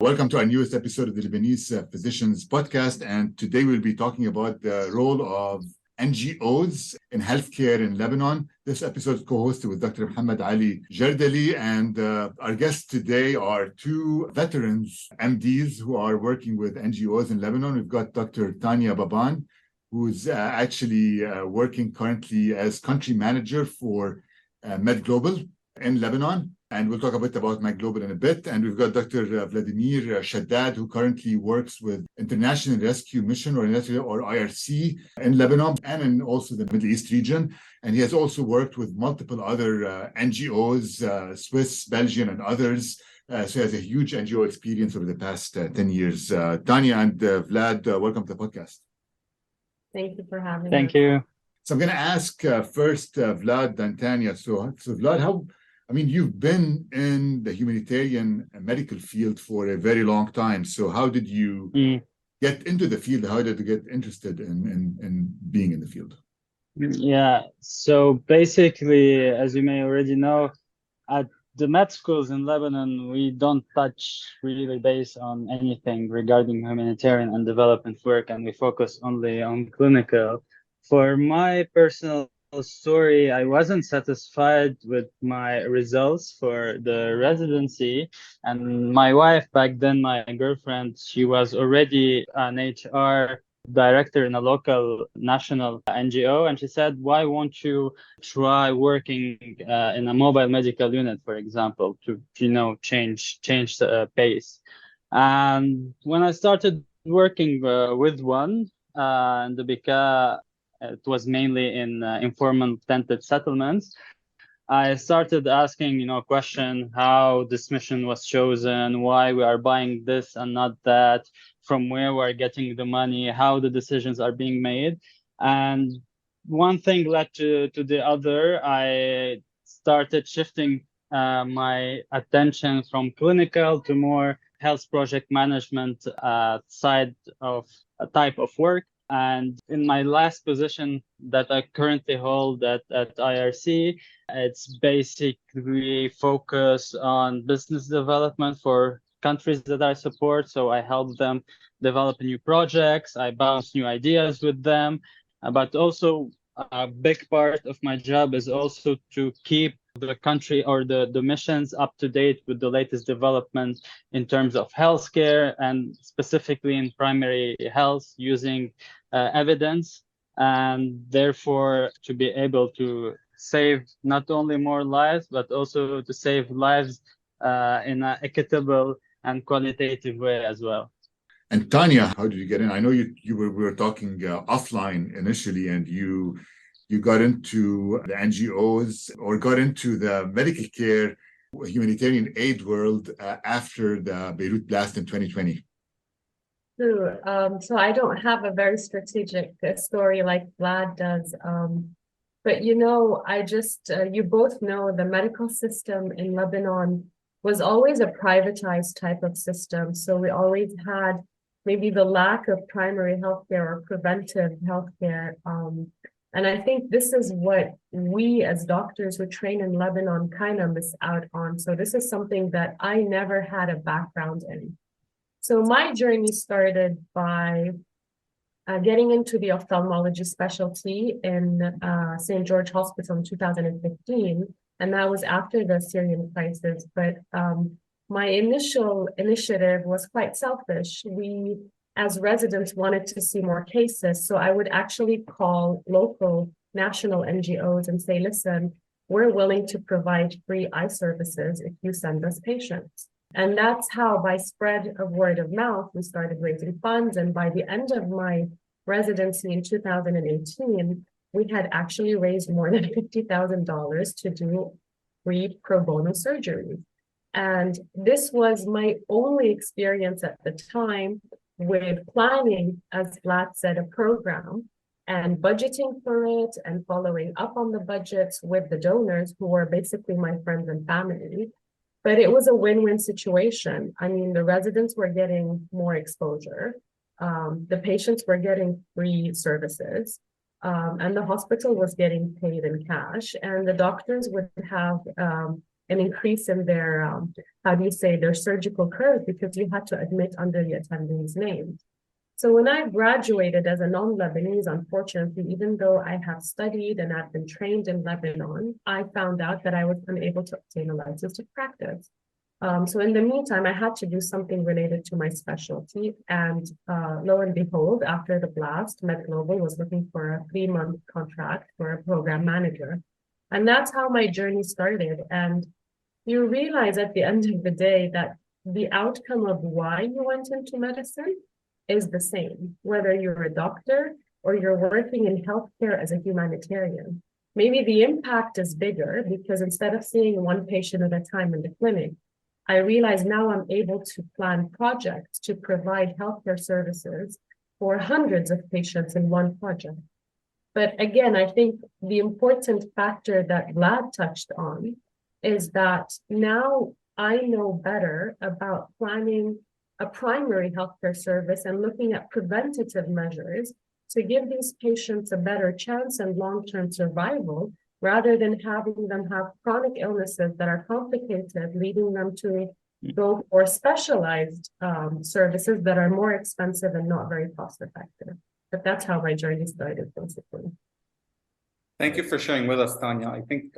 Welcome to our newest episode of the Lebanese Physicians Podcast. And today we'll be talking about the role of NGOs in healthcare in Lebanon. This episode is co-hosted with Dr. MohammadAli Jardali. And our guests today are two veterans, MDs, who are working with NGOs in Lebanon. We've got Dr. Tania Baban, who's actually working currently as country manager for MedGlobal in Lebanon. And we'll talk a bit about MedGlobal in a bit. And we've got Dr. Vlad Chaddad, who currently works with International Rescue Mission or IRC in Lebanon and in also the Middle East region. And he has also worked with multiple other NGOs, Swiss, Belgian, and others. So he has a huge NGO experience over the past 10 years. Tania and Vlad, welcome to the podcast. Thank you for having me. Thank you. So I'm going to ask first Vlad and Tania. So Vlad, you've been in the humanitarian medical field for a very long time. So how did you get into the field? How did you get interested in being in the field? Yeah, so basically, as you may already know, at the med schools in Lebanon, we don't touch really base on anything regarding humanitarian and development work, and we focus only on clinical. For my personal story, I wasn't satisfied with my results for the residency, and my wife back then, my girlfriend, she was already an HR director in a local national NGO, and she said, why won't you try working in a mobile medical unit, for example, to change the pace. And when I started working with one in the Bika, it was mainly in informal tented settlements. I started asking, question how this mission was chosen, why we are buying this and not that, from where we're getting the money, how the decisions are being made. And one thing led to the other. I started shifting my attention from clinical to more health project management side of a type of work. And in my last position that I currently hold at IRC, it's basically focused on business development for countries that I support. So I help them develop new projects, I bounce new ideas with them, but also a big part of my job is also to keep the country or the missions up to date with the latest developments in terms of healthcare and specifically in primary health using evidence, and therefore to be able to save not only more lives, but also to save lives in an equitable and qualitative way as well. And Tania, how did you get in? I know we were talking offline initially, and you got into the NGOs or got into the medical care humanitarian aid world after the Beirut blast in 2020. True. So I don't have a very strategic story like Vlad does. But I just, you both know the medical system in Lebanon was always a privatized type of system. So we always had maybe the lack of primary healthcare or preventive healthcare. And I think this is what we as doctors who train in Lebanon kind of miss out on. So this is something that I never had a background in. So my journey started by getting into the ophthalmology specialty in St. George Hospital in 2015. And that was after the Syrian crisis. But my initial initiative was quite selfish. We, as residents, wanted to see more cases. So I would actually call local national NGOs and say, listen, we're willing to provide free eye services if you send us patients. And that's how, by spread of word of mouth, we started raising funds. And by the end of my residency in 2018, we had actually raised more than $50,000 to do free pro bono surgeries. And this was my only experience at the time with planning, as Vlad said, a program and budgeting for it and following up on the budgets with the donors who were basically my friends and family. But it was a win-win situation. I mean, the residents were getting more exposure. The patients were getting free services. And the hospital was getting paid in cash. And the doctors would have an increase in their, their surgical curve because you had to admit under the attendee's name. So when I graduated as a non-Lebanese, unfortunately, even though I have studied and I've been trained in Lebanon, I found out that I was unable to obtain a license to practice. So in the meantime, I had to do something related to my specialty. And lo and behold, after the blast, MedGlobal was looking for a 3-month contract for a program manager. And that's how my journey started. And you realize at the end of the day that the outcome of why you went into medicine is the same, whether you're a doctor or you're working in healthcare as a humanitarian. Maybe the impact is bigger because instead of seeing one patient at a time in the clinic, I realize now I'm able to plan projects to provide healthcare services for hundreds of patients in one project. But again, I think the important factor that Vlad touched on is that now I know better about planning a primary healthcare service and looking at preventative measures to give these patients a better chance and long-term survival, rather than having them have chronic illnesses that are complicated, leading them to go for specialized services that are more expensive and not very cost-effective. But that's how my journey started, basically. Thank you for sharing with us, Tania. I think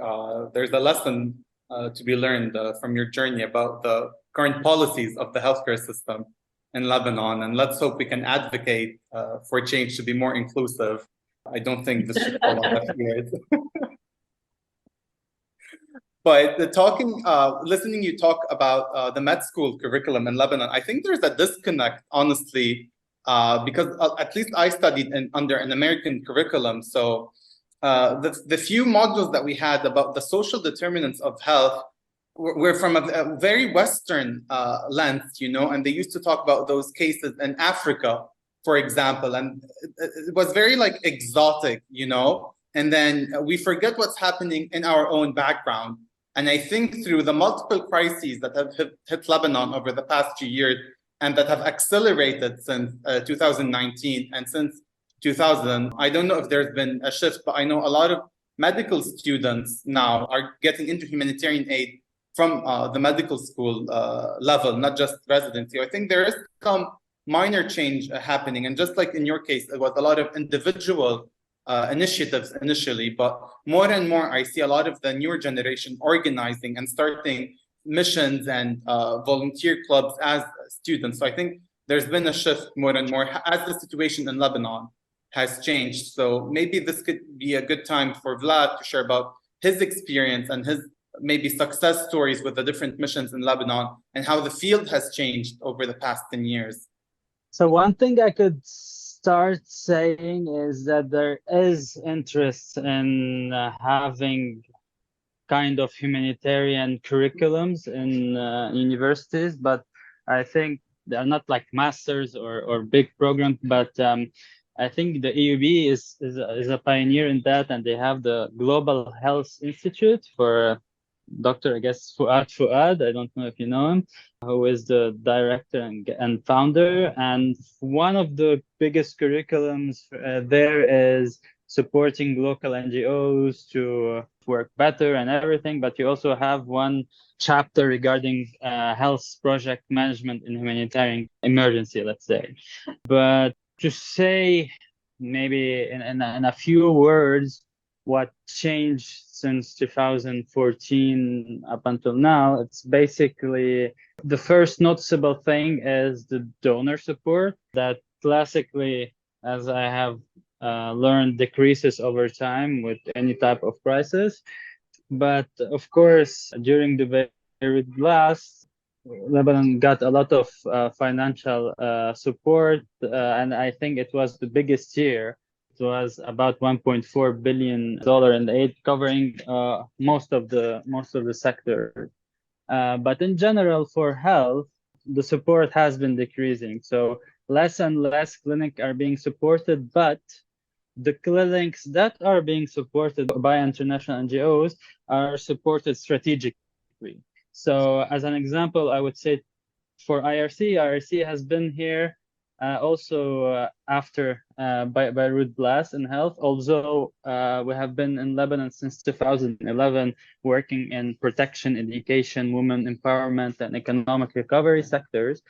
there's a lesson to be learned from your journey about the current policies of the healthcare system in Lebanon, and let's hope we can advocate for change to be more inclusive. I don't think this should fall on deaf ears. But listening you talk about the med school curriculum in Lebanon, I think there's a disconnect, honestly, because at least I studied under an American curriculum. So the few modules that we had about the social determinants of health were from a very Western lens, and they used to talk about those cases in Africa, for example, and it was very exotic, and then we forget what's happening in our own background. And I think through the multiple crises that have hit Lebanon over the past few years and that have accelerated since 2019 and since 2000, I don't know if there's been a shift, but I know a lot of medical students now are getting into humanitarian aid from the medical school level, not just residency. I think there is some minor change happening. And just like in your case, it was a lot of individual initiatives initially, but more and more I see a lot of the newer generation organizing and starting missions and volunteer clubs as students. So I think there's been a shift more and more as the situation in Lebanon has changed. So maybe this could be a good time for Vlad to share about his experience and his maybe success stories with the different missions in Lebanon and how the field has changed over the past 10 years. So one thing I could start saying is that there is interest in having kind of humanitarian curriculums in universities, but I think they're not like masters or big programs, but I think the EUB is a pioneer in that, and they have the Global Health Institute for Dr. I guess Fuad, I don't know if you know him, who is the director and founder. And one of the biggest curriculums there is supporting local NGOs to work better and everything. But you also have one chapter regarding health project management in humanitarian emergency, let's say. But to say maybe in a few words what changed since 2014 up until now, it's basically the first noticeable thing is the donor support that classically, as I have learned, decreases over time with any type of crisis. But of course, during the Beirut blast, Lebanon got a lot of financial support, and I think it was the biggest year. It was about $1.4 billion in aid, covering most of the sector. But in general, for health, the support has been decreasing. So less and less clinics are being supported, but the clinics that are being supported by international NGOs are supported strategically. So as an example, I would say for IRC has been here also after Beirut blast in health. Although we have been in Lebanon since 2011, working in protection, education, women empowerment, and economic recovery sectors.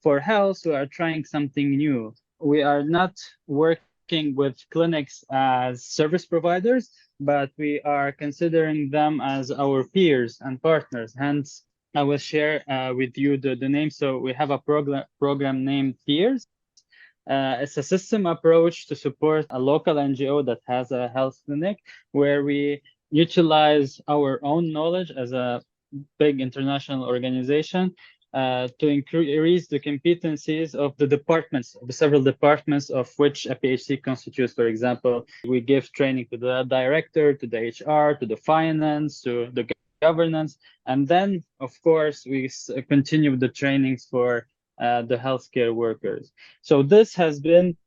For health, we are trying something new. We are not working with clinics as service providers, but we are considering them as our peers and partners. Hence, I will share with you the name. So we have a program named Peers. It's a system approach to support a local NGO that has a health clinic, where we utilize our own knowledge as a big international organization to increase the competencies of the departments, the several departments of which a PhD constitutes. For example, we give training to the director, to the HR, to the finance, to the governance, and then, of course, we continue the trainings for the healthcare workers. So this has been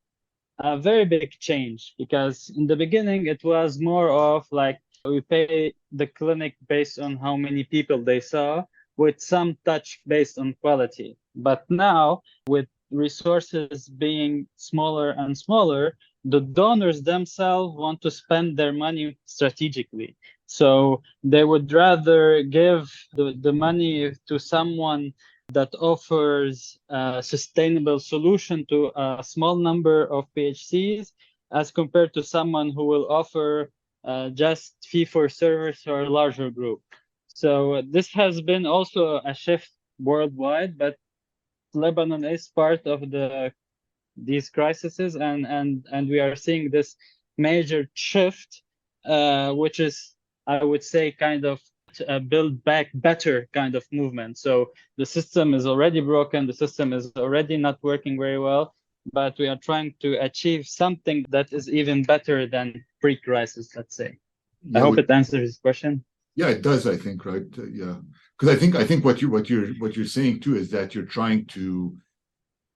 a very big change, because in the beginning it was more of like we pay the clinic based on how many people they saw, with some touch based on quality. But now, with resources being smaller and smaller, the donors themselves want to spend their money strategically. So they would rather give the money to someone that offers a sustainable solution to a small number of PHCs, as compared to someone who will offer just fee for service or a larger group. So this has been also a shift worldwide, but Lebanon is part of these crises, and we are seeing this major shift, which is, I would say, kind of a build back better kind of movement. So the system is already broken, the system is already not working very well, but we are trying to achieve something that is even better than pre-crisis, let's say. Yeah, I hope it answers this question. Yeah, it does, I think, right? Yeah, because I think what you're saying too is that you're trying to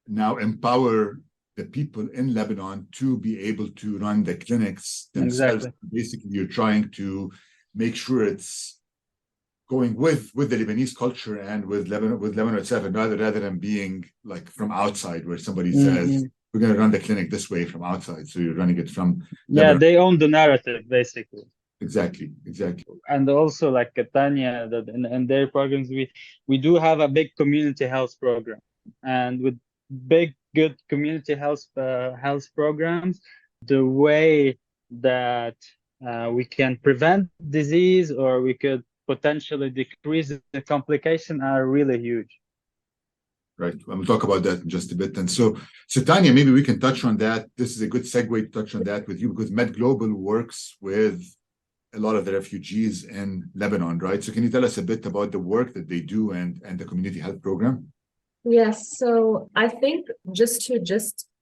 now empower the people in Lebanon to be able to run the clinics themselves. Exactly. Basically, you're trying to make sure it's going with the Lebanese culture and with Lebanon itself, and rather than being like from outside, where somebody says we're going to run the clinic this way from outside, so you're running it from Yeah, Lebanon. they own the narrative basically. Exactly. And also, like Tania, that in their programs, we do have a big community health program, and with big good community health programs, the way that we can prevent disease, or we could potentially decrease the complication, are really huge. Right. We'll talk about that in just a bit. And so Tania, maybe we can touch on that. This is a good segue to touch on that with you, because MedGlobal works with a lot of the refugees in Lebanon, right? So can you tell us a bit about the work that they do and the community health program? Yes, so I think just to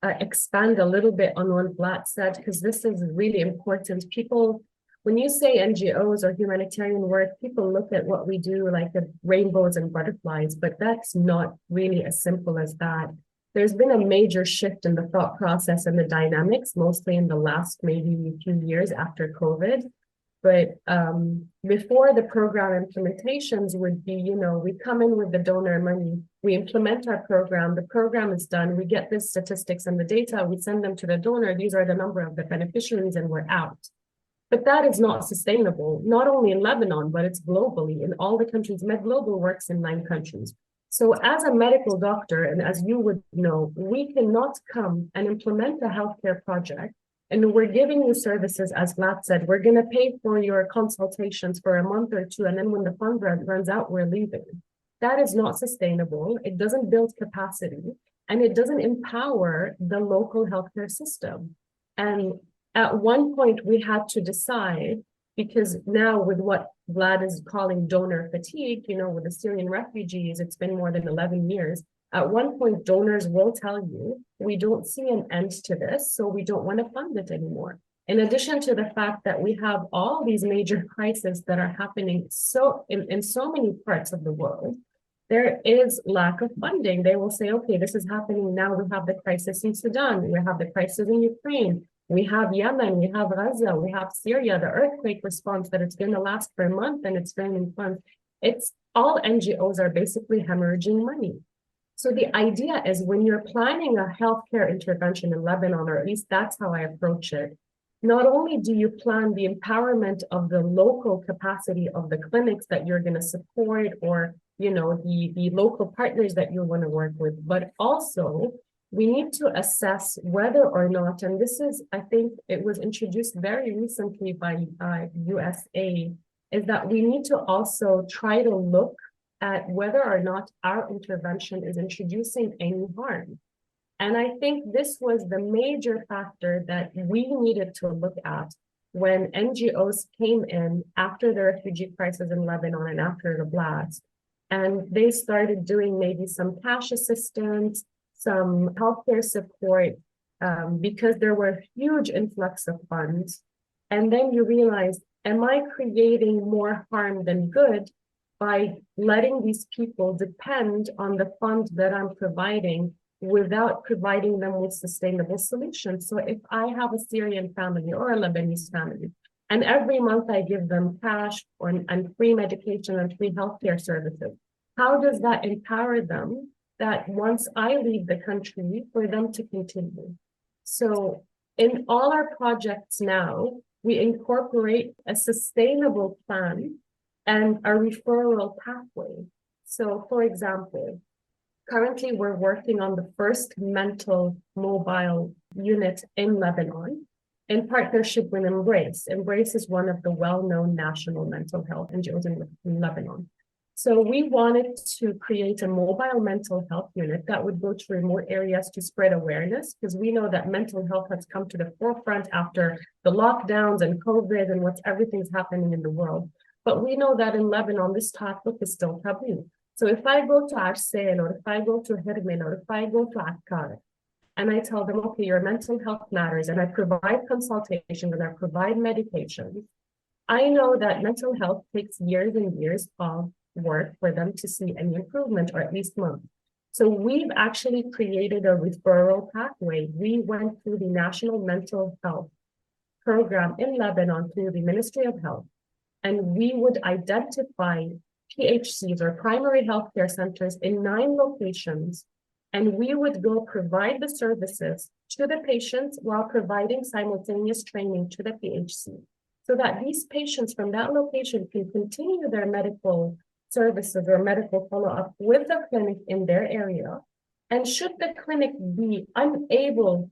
expand a little bit on what Vlad said, because this is really important. People, when you say NGOs or humanitarian work, people look at what we do like the rainbows and butterflies, but that's not really as simple as that. There's been a major shift in the thought process and the dynamics, mostly in the last maybe few years after COVID. But before, the program implementations would be, we come in with the donor money, we implement our program, the program is done, we get the statistics and the data, we send them to the donor, these are the number of the beneficiaries, and we're out. But that is not sustainable, not only in Lebanon, but it's globally in all the countries. MedGlobal works in 9 countries. So as a medical doctor, and as you would know, we cannot come and implement a healthcare project and we're giving you services, as Vlad said, we're going to pay for your consultations for a month or 2, and then when the fund runs out, we're leaving. That is not sustainable. It doesn't build capacity, and it doesn't empower the local healthcare system. And at one point, we had to decide, because now with what Vlad is calling donor fatigue, with the Syrian refugees, it's been more than 11 years. At one point, donors will tell you, we don't see an end to this, so we don't want to fund it anymore. In addition to the fact that we have all these major crises that are happening in so many parts of the world, there is lack of funding. They will say, okay, this is happening now. We have the crisis in Sudan. We have the crisis in Ukraine. We have Yemen. We have Gaza. We have Syria, the earthquake response that it's going to last for a month and it's draining funds. It's all NGOs are basically hemorrhaging money. So the idea is when you're planning a healthcare intervention in Lebanon, or at least that's how I approach it, not only do you plan the empowerment of the local capacity of the clinics that you're going to support, or the local partners that you want to work with, but also we need to assess whether or not, and this is, I think it was introduced very recently by USA, is that we need to also try to look at whether or not our intervention is introducing any harm. And I think this was the major factor that we needed to look at when NGOs came in after the refugee crisis in Lebanon and after the blast. And they started doing maybe some cash assistance, some healthcare support, because there were huge influx of funds. And then you realize, am I creating more harm than good by letting these people depend on the funds that I'm providing without providing them with sustainable solutions? So if I have a Syrian family or a Lebanese family, and every month I give them cash and free medication and free healthcare services, how does that empower them that once I leave the country for them to continue? So in all our projects now, we incorporate a sustainable plan and a referral pathway. So for example, currently we're working on the first mental mobile unit in Lebanon in partnership with Embrace. Embrace is one of the well-known national mental health NGOs in Lebanon. So we wanted to create a mobile mental health unit that would go to remote areas to spread awareness, because we know that mental health has come to the forefront after the lockdowns and COVID and everything's happening in the world. But we know that in Lebanon, this topic is still taboo. So if I go to Arsail, or if I go to Hermin, or if I go to Akkar, and I tell them, okay, your mental health matters, and I provide consultations and I provide medications, I know that mental health takes years and years of work for them to see any improvement, or at least months. So we've actually created a referral pathway. We went through the National Mental Health Program in Lebanon through the Ministry of Health, and we would identify PHCs, or primary healthcare centers, in 9 locations, and we would go provide the services to the patients while providing simultaneous training to the PHC, so that these patients from that location can continue their medical services or medical follow-up with the clinic in their area. And should the clinic be unable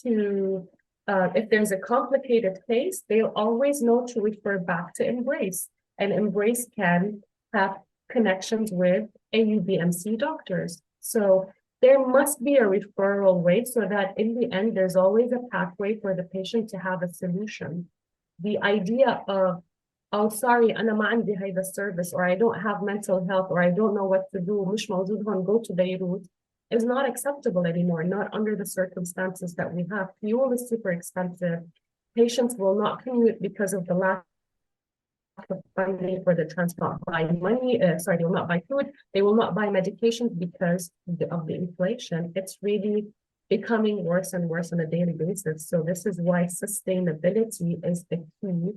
to, if there's a complicated case, they'll always know to refer back to Embrace, and Embrace can have connections with AUBMC doctors. So there must be a referral way, so that in the end, there's always a pathway for the patient to have a solution. The idea of, oh, sorry, أنا ما عندي هيدا service, or I don't have mental health, or I don't know what to do, مش موجود هون, go to Beirut, is not acceptable anymore, not under the circumstances that we have. Fuel is super expensive. Patients will not commute because of the lack of funding for the transport. Buy money, they will not buy food. They will not buy medications because of the inflation. It's really becoming worse and worse on a daily basis. So this is why sustainability is the key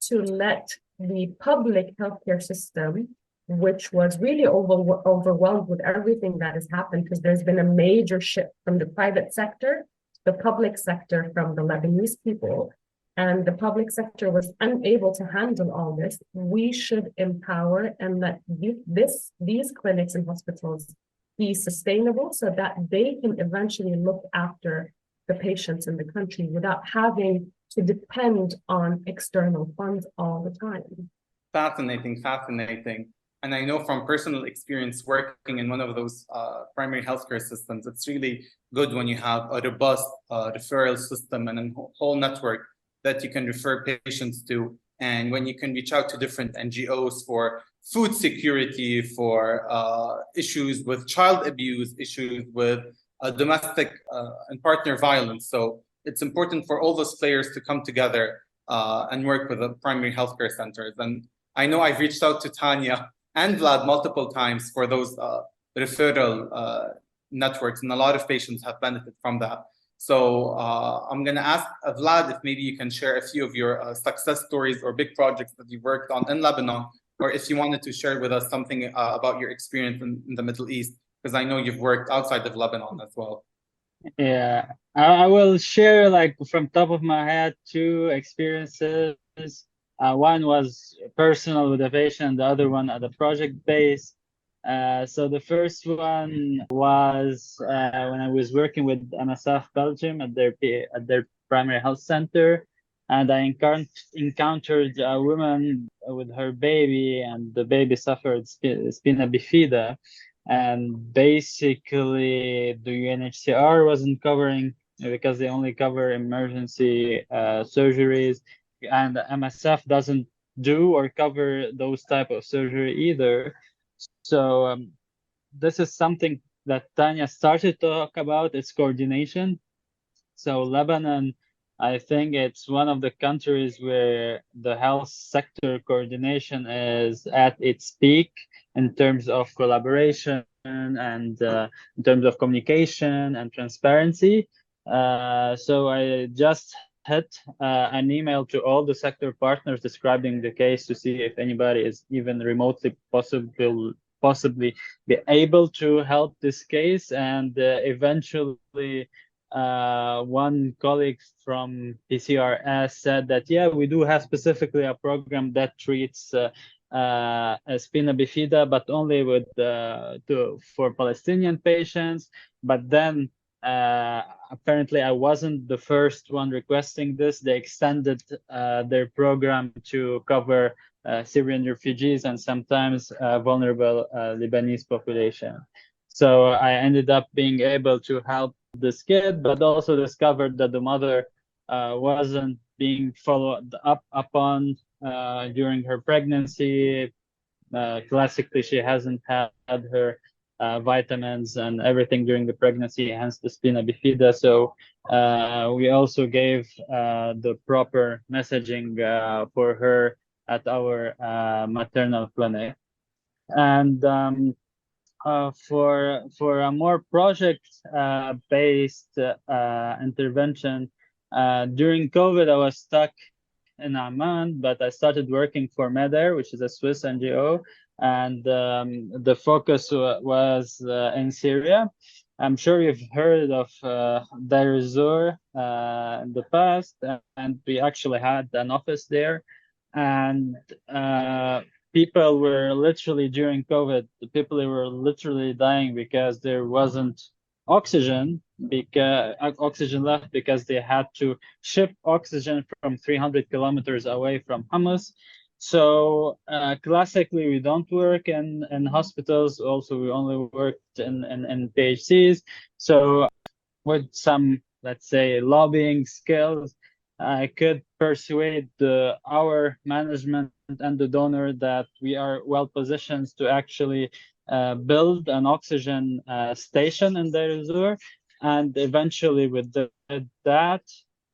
to let the public healthcare system, which was really overwhelmed with everything that has happened, because there's been a major shift from the private sector to the public sector from the Lebanese people, and the public sector was unable to handle all this. We should empower and let these clinics and hospitals be sustainable, so that they can eventually look after the patients in the country without having to depend on external funds all the time. Fascinating. And I know from personal experience working in one of those primary healthcare systems, it's really good when you have a robust referral system and a whole network that you can refer patients to. And when you can reach out to different NGOs for food security, for issues with child abuse, issues with domestic and partner violence. So it's important for all those players to come together and work with the primary healthcare centers. And I know I've reached out to Tania and Vlad multiple times for those referral networks, and a lot of patients have benefited from that. So I'm going to ask Vlad if maybe you can share a few of your success stories or big projects that you worked on in Lebanon, or if you wanted to share with us something about your experience in the Middle East. Because I know you've worked outside of Lebanon as well. Yeah, I will share like from top of my head two experiences. One was personal with a patient, the other one at a project base. So the first one was when I was working with MSF Belgium at their primary health center, and I encountered a woman with her baby, and the baby suffered spina bifida. And basically, the UNHCR wasn't covering because they only cover emergency surgeries, and MSF doesn't do or cover those type of surgery either. So this is something that Tania started to talk about. It's coordination. So Lebanon, I think it's one of the countries where the health sector coordination is at its peak in terms of collaboration and in terms of communication and transparency. So I just hit an email to all the sector partners describing the case to see if anybody is even remotely possibly be able to help this case. And eventually one colleague from PCRS said that, yeah, we do have specifically a program that treats spina bifida, but only with for Palestinian patients. But then apparently I wasn't the first one requesting this. They extended their program to cover Syrian refugees and sometimes vulnerable Lebanese population. So I ended up being able to help this kid, but also discovered that the mother wasn't being followed up upon during her pregnancy. Classically, she hasn't had her vitamins and everything during the pregnancy, hence the spina bifida. So we also gave the proper messaging for her at our maternal clinic. And for a more project based intervention, during COVID, I was stuck in Amman, but I started working for MedAir, which is a Swiss NGO, and the focus was in Syria. I'm sure you've heard of Deir ez-Zor in the past, and we actually had an office there. And people were literally during COVID, the people were literally dying because there wasn't oxygen, because oxygen left because they had to ship oxygen from 300 kilometers away from Hamas. So classically, we don't work in hospitals. Also, we only worked in PHCs. So with some, let's say, lobbying skills, I could persuade our management and the donor that we are well positioned to actually build an oxygen station in Deir ez-Zor. And eventually we did that,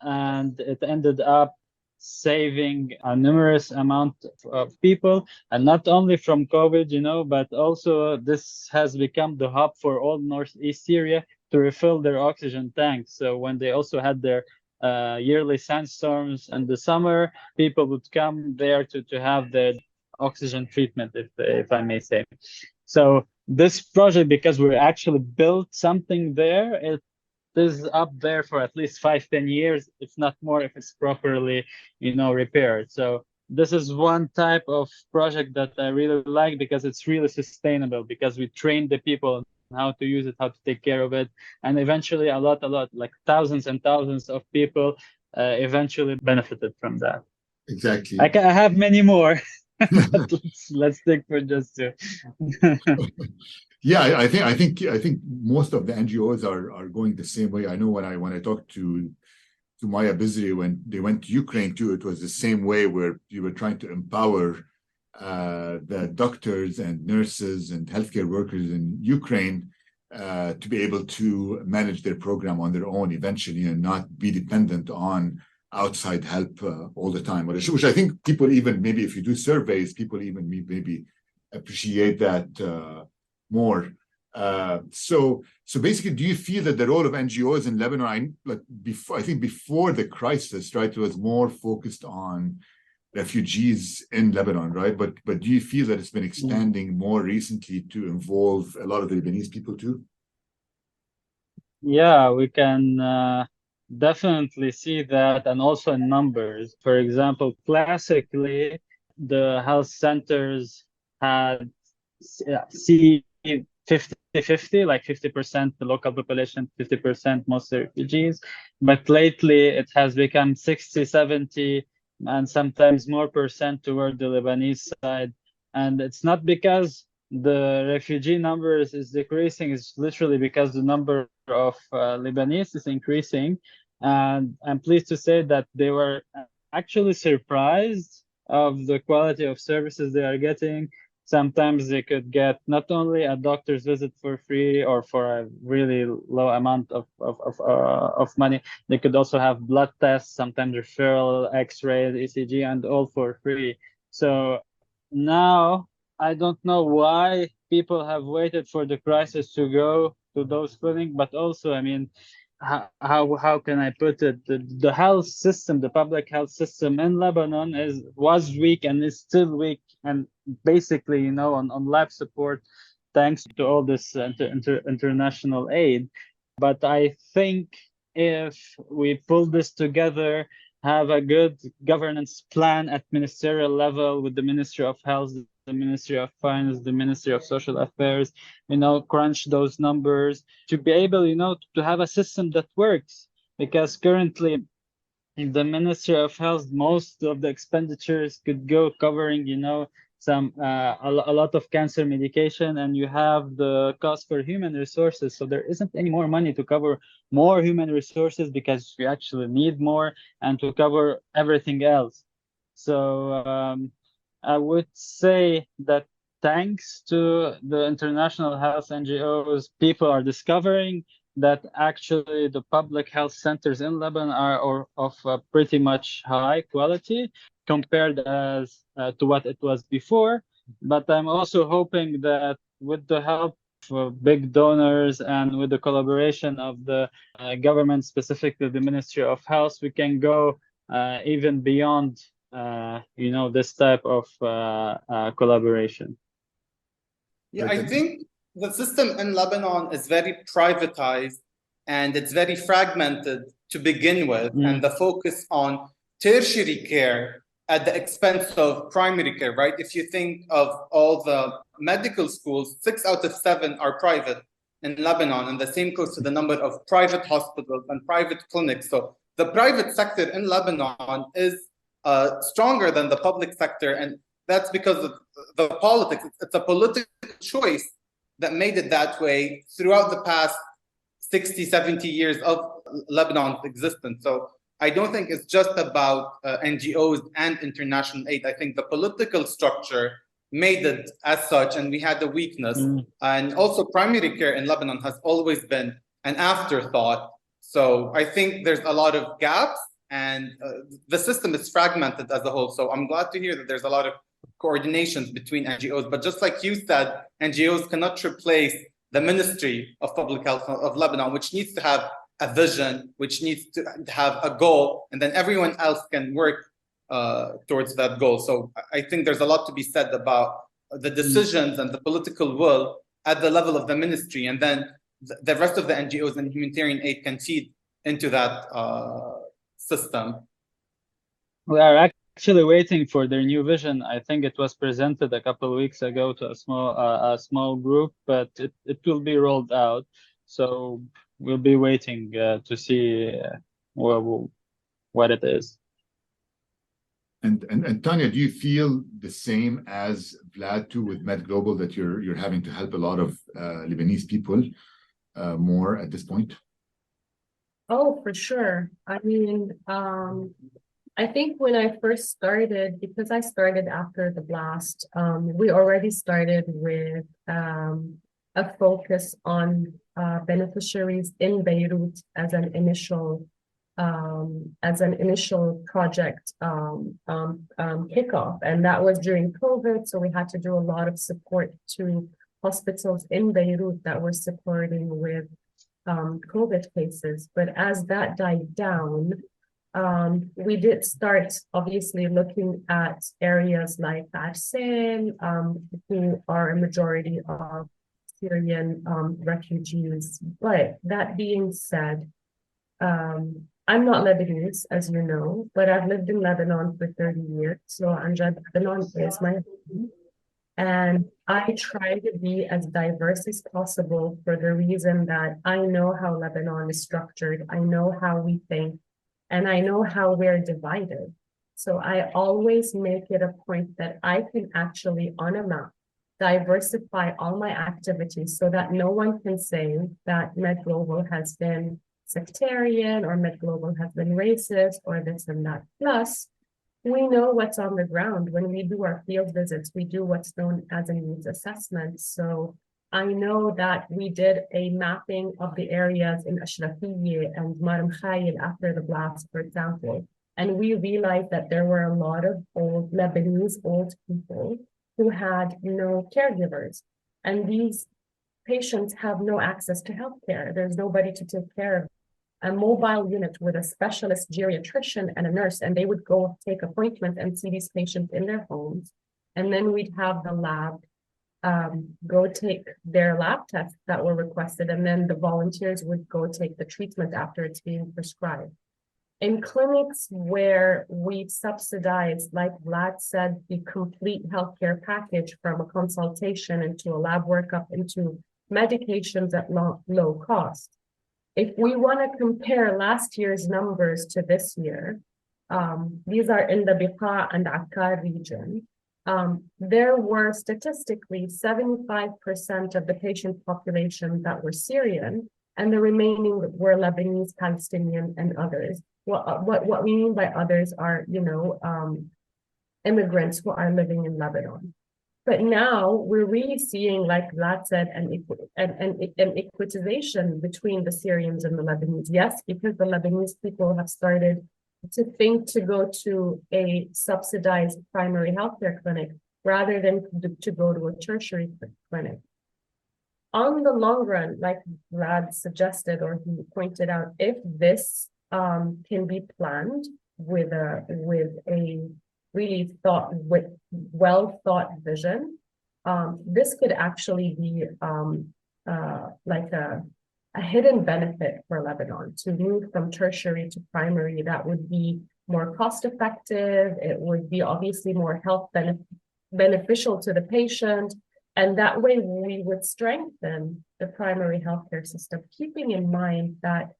and it ended up saving a numerous amount of people, and not only from COVID, but also this has become the hub for all Northeast Syria to refill their oxygen tanks. So when they also had their yearly sandstorms in the summer, people would come there to have the oxygen treatment, if I may say. So this project, because we actually built something there, it is up there for at least 5-10 years, if not more, if it's properly, repaired. So this is one type of project that I really like because it's really sustainable, because we train the people how to use it, how to take care of it, and eventually a lot, like thousands and thousands of people eventually benefited from that. Exactly. I have many more, but let's stick for just two. Yeah, I think most of the NGOs are going the same way. I know when I talked to Maya Bizri when they went to Ukraine too, it was the same way, where you were trying to empower the doctors and nurses and healthcare workers in Ukraine to be able to manage their program on their own eventually and not be dependent on outside help all the time. Which I think people, even maybe if you do surveys, people even maybe appreciate that more. So basically, do you feel that the role of NGOs in Lebanon, I think before the crisis, right, was more focused on refugees in Lebanon, right? But do you feel that it's been expanding more recently to involve a lot of the Lebanese people too? Yeah, we can definitely see that, and also in numbers. For example, classically, the health centers had see 50-50, like 50% the local population, 50% most refugees. But lately it has become 60-70 and sometimes more percent toward the Lebanese side. And it's not because the refugee numbers is decreasing, it's literally because the number of Lebanese is increasing. And I'm pleased to say that they were actually surprised of the quality of services they are getting. Sometimes they could get not only a doctor's visit for free or for a really low amount of money, they could also have blood tests, sometimes referral, X-rays, ECG, and all for free. So now I don't know why people have waited for the crisis to go to those clinics, but also, I mean, how can I put it? The health system, the public health system in Lebanon was weak and is still weak, and basically, on life support, thanks to all this international aid. But I think if we pull this together, have a good governance plan at ministerial level with the Ministry of Health, the Ministry of Finance, the Ministry of Social Affairs, crunch those numbers to be able, to have a system that works. Because currently in the Ministry of Health, most of the expenditures could go covering, some a lot of cancer medication, and you have the cost for human resources. So there isn't any more money to cover more human resources because you actually need more and to cover everything else. So I would say that thanks to the international health NGOs, people are discovering that actually the public health centers in Lebanon are of pretty much high quality compared to what it was before. But I'm also hoping that with the help of big donors and with the collaboration of the government, specifically the Ministry of Health, we can go even beyond this type of collaboration. Yeah, I think the system in Lebanon is very privatized and it's very fragmented to begin with, and the focus on tertiary care at the expense of primary care, right? If you think of all the medical schools, 6 out of 7 are private in Lebanon, and the same goes to the number of private hospitals and private clinics. So the private sector in Lebanon is stronger than the public sector, and that's because of the politics. It's a political choice that made it that way throughout the past 60, 70 years of Lebanon's existence. So I don't think it's just about NGOs and international aid. I think the political structure made it as such, and we had a weakness. And also primary care in Lebanon has always been an afterthought. So I think there's a lot of gaps, and the system is fragmented as a whole. So I'm glad to hear that there's a lot of coordinations between NGOs. But just like you said, NGOs cannot replace the Ministry of Public Health of Lebanon, which needs to have a vision, which needs to have a goal, and then everyone else can work towards that goal. So I think there's a lot to be said about the decisions and the political will at the level of the ministry, and then the rest of the NGOs and humanitarian aid can feed into that system. We are actually waiting for their new vision. I think it was presented a couple of weeks ago to a small group, but it will be rolled out. So we'll be waiting to see what it is. And Tania, do you feel the same as Vlad too with MedGlobal, that you're having to help a lot of Lebanese people more at this point? Oh, for sure. I mean, I think when I first started, because I started after the blast, we already started with a focus on beneficiaries in Beirut as an initial project kickoff, and that was during COVID. So we had to do a lot of support to hospitals in Beirut that were supporting with COVID cases. But as that died down, We did start obviously looking at areas like Arsen, who are a majority of Syrian refugees. But that being said, I'm not Lebanese, as you know, but I've lived in Lebanon for 30 years. So Lebanon is my home. And I try to be as diverse as possible for the reason that I know how Lebanon is structured. I know how we think, and I know how we're divided. So I always make it a point that I can actually, on a map, diversify all my activities so that no one can say that MedGlobal has been sectarian or MedGlobal has been racist or this and that. Plus, we know what's on the ground. When we do our field visits, we do what's known as a needs assessment. So I know that we did a mapping of the areas in Ashrafiyeh and Maram Khayil after the blast, for example. And we realized that there were a lot of Lebanese old people who had no caregivers. And these patients have no access to healthcare. There's nobody to take care of. A mobile unit with a specialist geriatrician and a nurse, and they would go take appointments and see these patients in their homes. And then we'd have the lab go take their lab tests that were requested, and then the volunteers would go take the treatment after it's being prescribed. In clinics where we subsidize, like Vlad said, the complete healthcare package from a consultation into a lab workup into medications at low cost. If we want to compare last year's numbers to this year, these are in the Biqa and Akkar region. There were statistically 75% of the patient population that were Syrian, and the remaining were Lebanese, Palestinian, and others. What we mean by others are, immigrants who are living in Lebanon. But now we're really seeing, like Vlad said, an equitization between the Syrians and the Lebanese. Yes, because the Lebanese people have started to think to go to a subsidized primary healthcare clinic rather than to go to a tertiary clinic. On the long run, like Vlad suggested or he pointed out, if this can be planned with a really well thought vision, this could actually be like a hidden benefit for Lebanon to move from tertiary to primary. That would be more cost effective. It would be obviously more health beneficial to the patient. And that way we would strengthen the primary healthcare system, keeping in mind that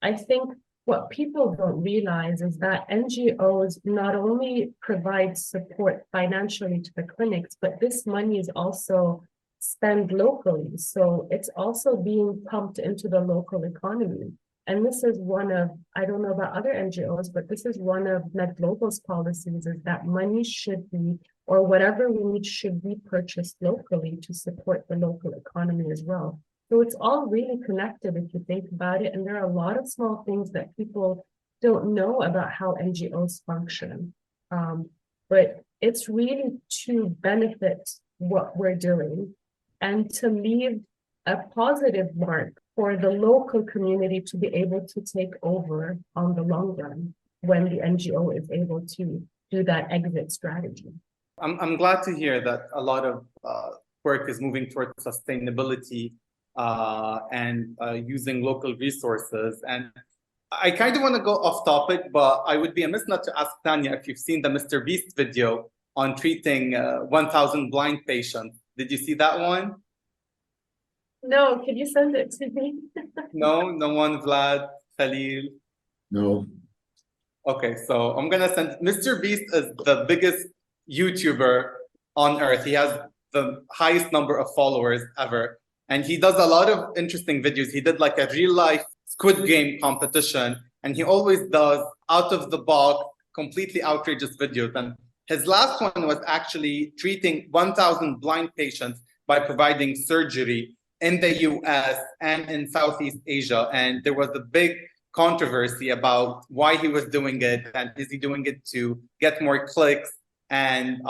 I think what people don't realize is that NGOs not only provide support financially to the clinics, but this money is also spent locally. So it's also being pumped into the local economy. And this is one of, I don't know about other NGOs, but this is one of MedGlobal's policies, is that money should be, or whatever we need should be purchased locally to support the local economy as well. So it's all really connected if you think about it. And there are a lot of small things that people don't know about how NGOs function. But it's really to benefit what we're doing and to leave a positive mark for the local community to be able to take over on the long run when the NGO is able to do that exit strategy. I'm glad to hear that a lot of work is moving towards sustainability and using local resources. And I kind of want to go off topic, but I would be amiss not to ask Tania if you've seen the Mr. Beast video on treating 1,000 blind patients. Did you see that one? No, can you send it to me? No one, Vlad, Khalil? No. Okay, so I'm gonna send. Mr. Beast is the biggest YouTuber on earth. He has the highest number of followers ever. And he does a lot of interesting videos. He did like a real life Squid Game competition. And he always does out of the box, completely outrageous videos. And his last one was actually treating 1,000 blind patients by providing surgery in the US and in Southeast Asia. And there was a big controversy about why he was doing it. And is he doing it to get more clicks? And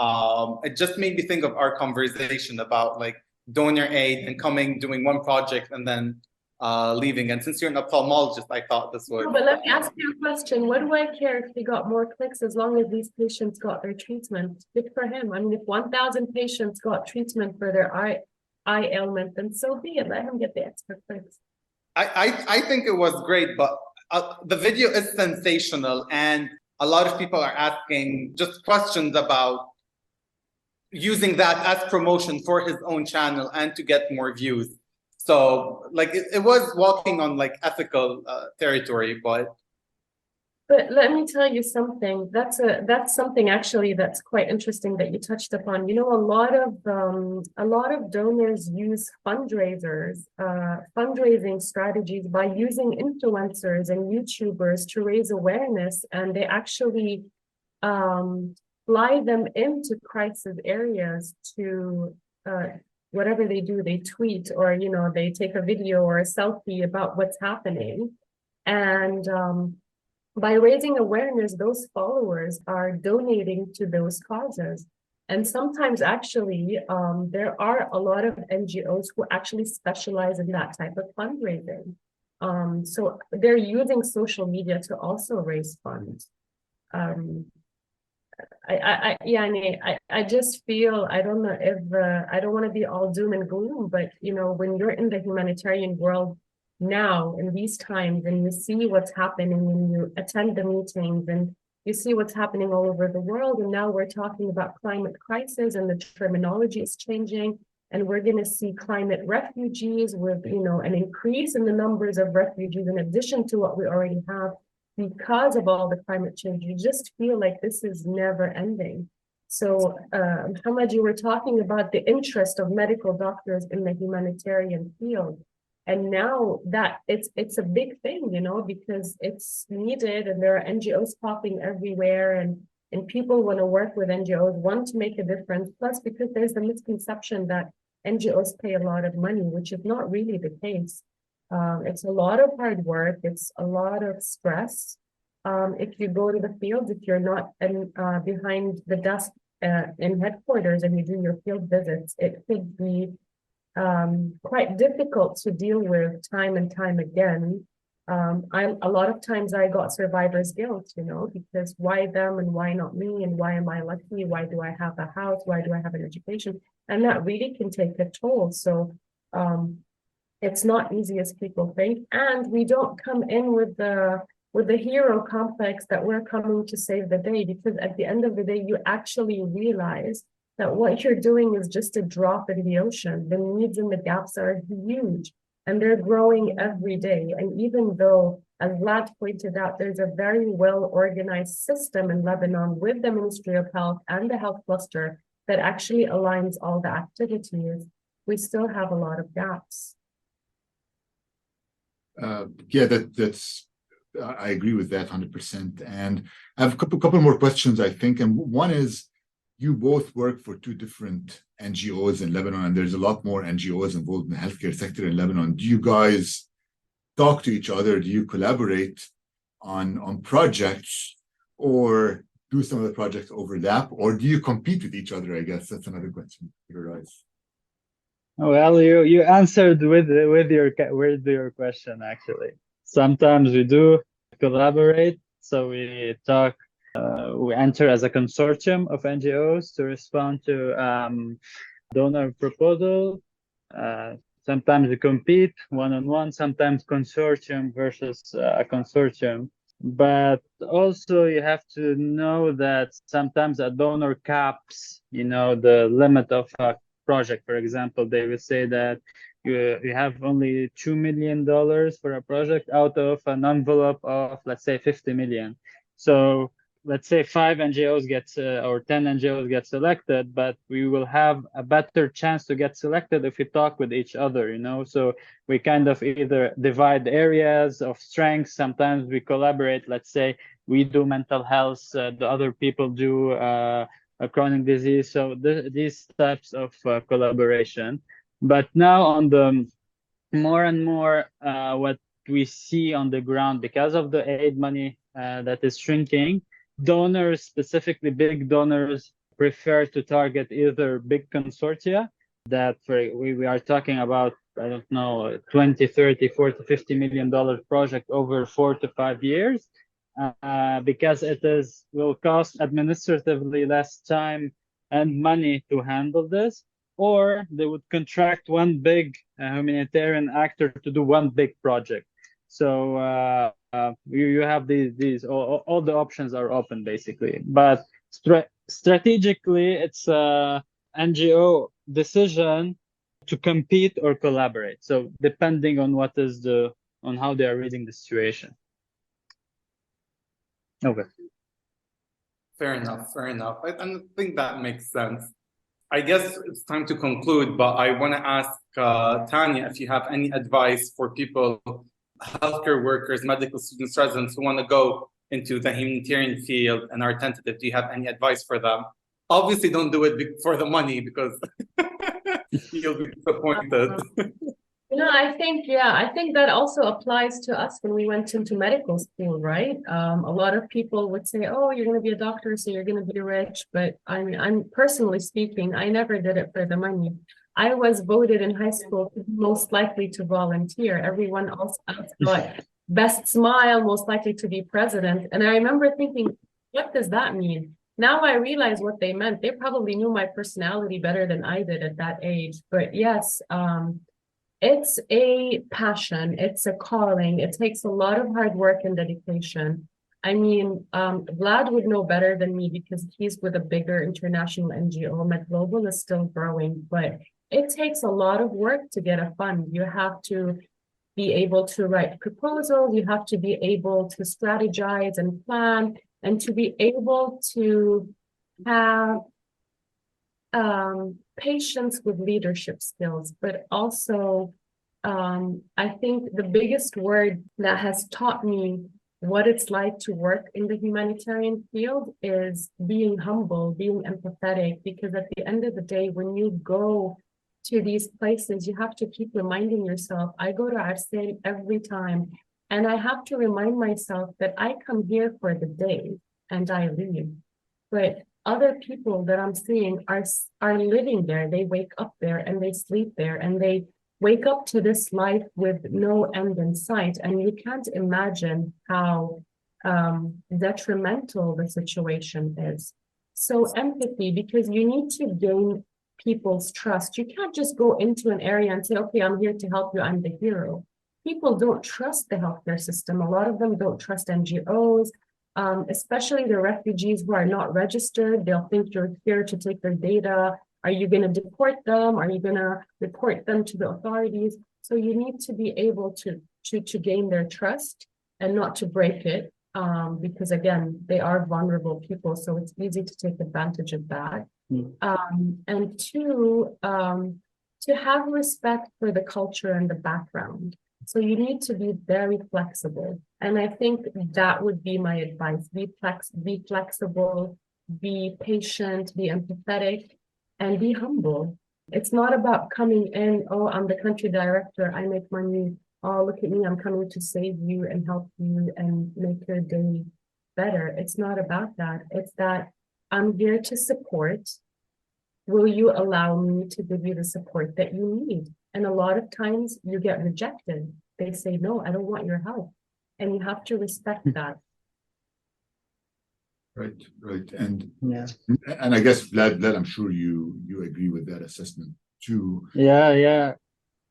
it just made me think of our conversation about like donor aid and doing one project and then leaving. And since you're an ophthalmologist, I thought this would. No, but let me ask you a question. What do I care if he got more clicks as long as these patients got their treatment? Good for him. I mean, if 1,000 patients got treatment for their eye ailment, then so be it. Let him get the extra clicks. I think it was great, but the video is sensational, and a lot of people are asking just questions about using that as promotion for his own channel and to get more views. So like it was walking on like ethical territory, but let me tell you something. That's something actually that's quite interesting that you touched upon. You know, a lot of donors use fundraising strategies by using influencers and YouTubers to raise awareness, and they actually fly them into crisis areas to whatever they do, they tweet or, you know, they take a video or a selfie about what's happening. And by raising awareness, those followers are donating to those causes. And sometimes actually, there are a lot of NGOs who actually specialize in that type of fundraising. So they're using social media to also raise funds. I just feel, I don't know if, I don't want to be all doom and gloom, but, you know, when you're in the humanitarian world now in these times and you see what's happening and you attend the meetings and you see what's happening all over the world, and now we're talking about climate crisis and the terminology is changing, and we're going to see climate refugees with, you know, an increase in the numbers of refugees in addition to what we already have because of all the climate change. You just feel like this is never ending. So Mohammed, you were talking about the interest of medical doctors in the humanitarian field. And now that it's a big thing, you know, because it's needed and there are NGOs popping everywhere and people want to work with NGOs, want to make a difference. Plus, because there's the misconception that NGOs pay a lot of money, which is not really the case. It's a lot of hard work. It's a lot of stress. If you go to the field, if you're not behind the desk in headquarters and you do your field visits, it could be quite difficult to deal with time and time again. A lot of times I got survivor's guilt, you know, because why them and why not me? And why am I lucky? Why do I have a house? Why do I have an education? And that really can take a toll. So it's not easy as people think. And we don't come in with the hero complex that we're coming to save the day, because at the end of the day, you actually realize that what you're doing is just a drop in the ocean. The needs and the gaps are huge, and they're growing every day. And even though, as Vlad pointed out, there's a very well-organized system in Lebanon with the Ministry of Health and the health cluster that actually aligns all the activities, we still have a lot of gaps. That's I agree with that 100%. And I have a couple more questions, I think. And one is, you both work for two different NGOs in Lebanon, and there's a lot more NGOs involved in the healthcare sector in Lebanon. Do you guys talk to each other? Do you collaborate on projects, or do some of the projects overlap, or do you compete with each other? I guess that's another question. Well, you answered with your question, actually. Sometimes we do collaborate, so we talk. We enter as a consortium of NGOs to respond to donor proposal. Sometimes we compete one-on-one, sometimes consortium versus a consortium. But also you have to know that sometimes a donor caps, you know, the limit of a project. For example, they will say that you have only $2 million for a project out of an envelope of, let's say, 50 million. So let's say 5 NGOs or 10 NGOs get selected, but we will have a better chance to get selected if we talk with each other, you know. So we kind of either divide areas of strengths. Sometimes we collaborate. Let's say we do mental health, the other people do a chronic disease. So these types of collaboration. But now on the more and more what we see on the ground, because of the aid money that is shrinking, donors, specifically big donors, prefer to target either big consortia that we are talking about I don't know, 20, 30, 40, $50 million project over 4 to 5 years, because will cost administratively less time and money to handle this, or they would contract one big humanitarian actor to do one big project. So you have these all the options are open basically, but strategically it's a NGO decision to compete or collaborate. So depending on on how they are reading the situation. Okay. Fair enough. I think that makes sense. I guess it's time to conclude, but I want to ask Tania if you have any advice for people, healthcare workers, medical students, residents who want to go into the humanitarian field and are tentative. Do you have any advice for them? Obviously, don't do it for the money because you'll be disappointed. I think that also applies to us when we went into medical school, right? A lot of people would say, oh, you're going to be a doctor, so you're going to be rich. But I'm personally speaking, I never did it for the money. I was voted in high school most likely to volunteer. Everyone else got best smile, most likely to be president. And I remember thinking, what does that mean? Now I realize what they meant. They probably knew my personality better than I did at that age. But yes, it's a passion, it's a calling. It takes a lot of hard work and dedication. I mean, Vlad would know better than me because he's with a bigger international NGO. MedGlobal is still growing, but it takes a lot of work to get a fund. You have to be able to write proposals, you have to be able to strategize and plan, and to be able to have patience with leadership skills, but also I think the biggest word that has taught me what it's like to work in the humanitarian field is being humble, being empathetic, because at the end of the day, when you go to these places, you have to keep reminding yourself. I go to Arsen every time, and I have to remind myself that I come here for the day and I leave. But other people that I'm seeing are living there. They wake up there and they sleep there and they wake up to this life with no end in sight. And you can't imagine how detrimental the situation is. So empathy, because you need to gain people's trust. You can't just go into an area and say, okay, I'm here to help you, I'm the hero. People don't trust the healthcare system. A lot of them don't trust NGOs. Especially the refugees who are not registered. They'll think you're here to take their data. Are you going to deport them? Are you going to report them to the authorities? So you need to be able to gain their trust and not to break it, because again, they are vulnerable people. So it's easy to take advantage of that. And two, to have respect for the culture and the background. So you need to be very flexible. And I think that would be my advice. Be flexible, be patient, be empathetic, and be humble. It's not about coming in, oh, I'm the country director, I make money. Oh, look at me, I'm coming to save you and help you and make your day better. It's not about that. It's that I'm here to support. Will you allow me to give you the support that you need? And a lot of times you get rejected. They say, no, I don't want your help. And you have to respect that. Right. And I guess Vlad, I'm sure you agree with that assessment too. Yeah.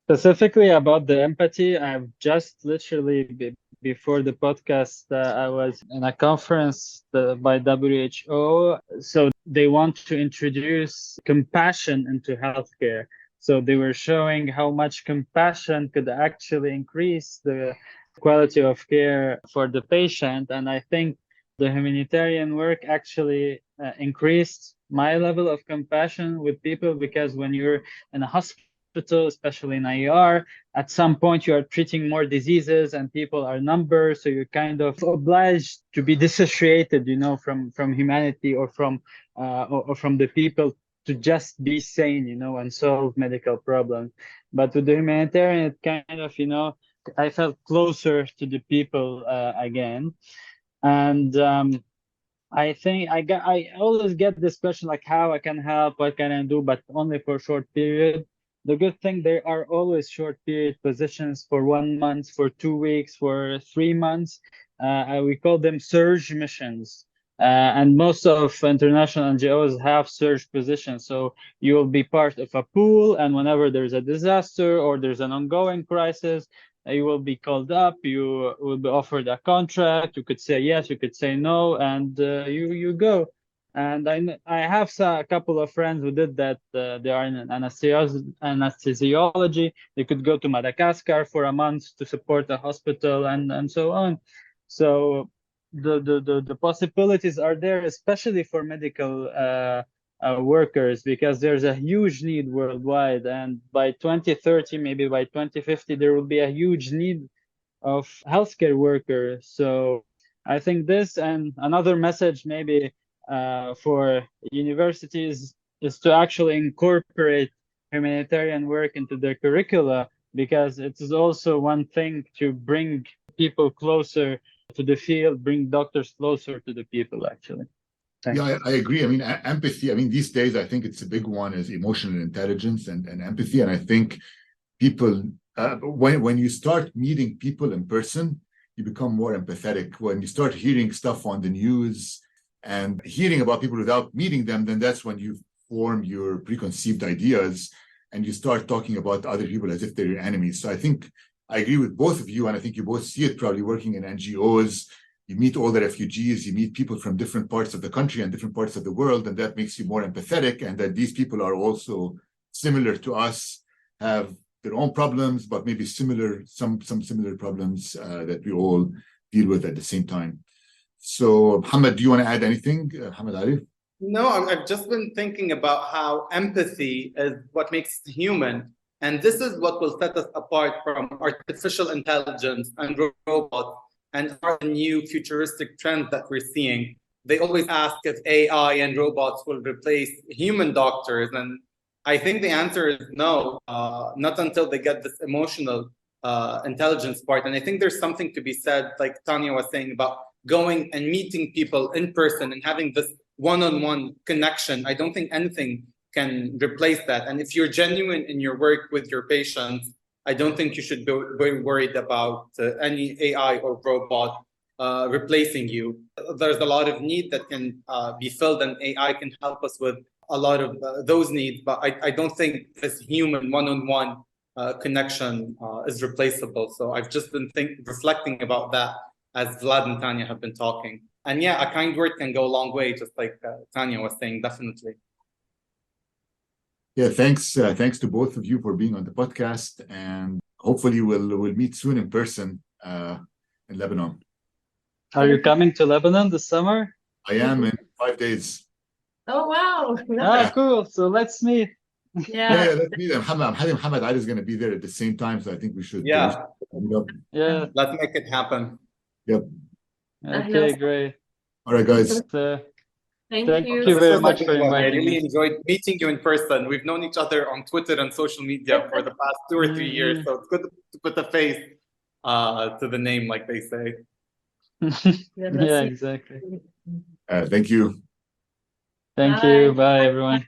Specifically about the empathy, I've just literally before the podcast, I was in a conference by WHO. So they want to introduce compassion into healthcare. So they were showing how much compassion could actually increase the quality of care for the patient. And I think the humanitarian work actually increased my level of compassion with people, because when you're in a hospital, especially in IER, at some point you are treating more diseases and people are numbers. So you're kind of obliged to be dissociated, from humanity or from the people, to just be sane, and solve medical problems. But with the humanitarian, it kind of, I felt closer to the people again. And I think I always get this question, like how I can help, what can I do, but only for a short period. the good thing, there are always short period positions for 1 month, for 2 weeks, for 3 months. We call them surge missions. And most of international NGOs have surge positions. So you will be part of a pool, and whenever there's a disaster or there's an ongoing crisis, you will be called up, you will be offered a contract, you could say yes, you could say no, and you go. And I have a couple of friends who did that. They are in anesthesiology. They could go to Madagascar for a month to support a hospital and so on. So the possibilities are there, especially for medical workers, because there's a huge need worldwide, and by 2030, maybe by 2050, there will be a huge need of healthcare workers. So I think this, and another message maybe for universities, is to actually incorporate humanitarian work into their curricula, because it is also one thing to bring people closer to the field, bring doctors closer to the people, actually. Thanks. Yeah, I agree. I mean, empathy. I mean, these days, I think it's a big one is emotional intelligence and empathy. And I think people, when you start meeting people in person, you become more empathetic. When you start hearing stuff on the news and hearing about people without meeting them, then that's when you form your preconceived ideas and you start talking about other people as if they're your enemies. So I think I agree with both of you, and I think you both see it probably working in NGOs. You meet all the refugees, you meet people from different parts of the country and different parts of the world, and that makes you more empathetic, and that these people are also similar to us, have their own problems, but maybe some similar problems that we all deal with at the same time. So, Mohammed, do you want to add anything? MohammadAli? No, I've just been thinking about how empathy is what makes us human. And this is what will set us apart from artificial intelligence and robots and our new futuristic trends that we're seeing. They always ask if AI and robots will replace human doctors. And I think the answer is no, not until they get this emotional intelligence part. And I think there's something to be said, like Tania was saying, about going and meeting people in person and having this one-on-one connection. I don't think anything can replace that. And if you're genuine in your work with your patients, I don't think you should be very worried about any AI or robot replacing you. There's a lot of need that can be filled, and AI can help us with a lot of those needs. But I don't think this human one-on-one connection is replaceable. So I've just been reflecting about that as Vlad and Tania have been talking. And yeah, a kind word can go a long way, just like Tania was saying, definitely. Yeah, thanks to both of you for being on the podcast, and hopefully we'll meet soon in person in Lebanon. Are you coming to Lebanon this summer? I am in 5 days. Oh, wow. Ah, cool. So let's meet. Yeah, let's meet them. MohammadAli is going to be there at the same time, so I think we should. Yeah. Yeah. Let's make it happen. Yep. Okay, great. All right, guys. Thank you. You very much for I inviting really me. enjoyed meeting you in person. We've known each other on Twitter and social media for the past 2 or 3 years, so it's good to put a face to the name, like they say. Yeah, exactly. Thank you. Thank you. Bye, everyone.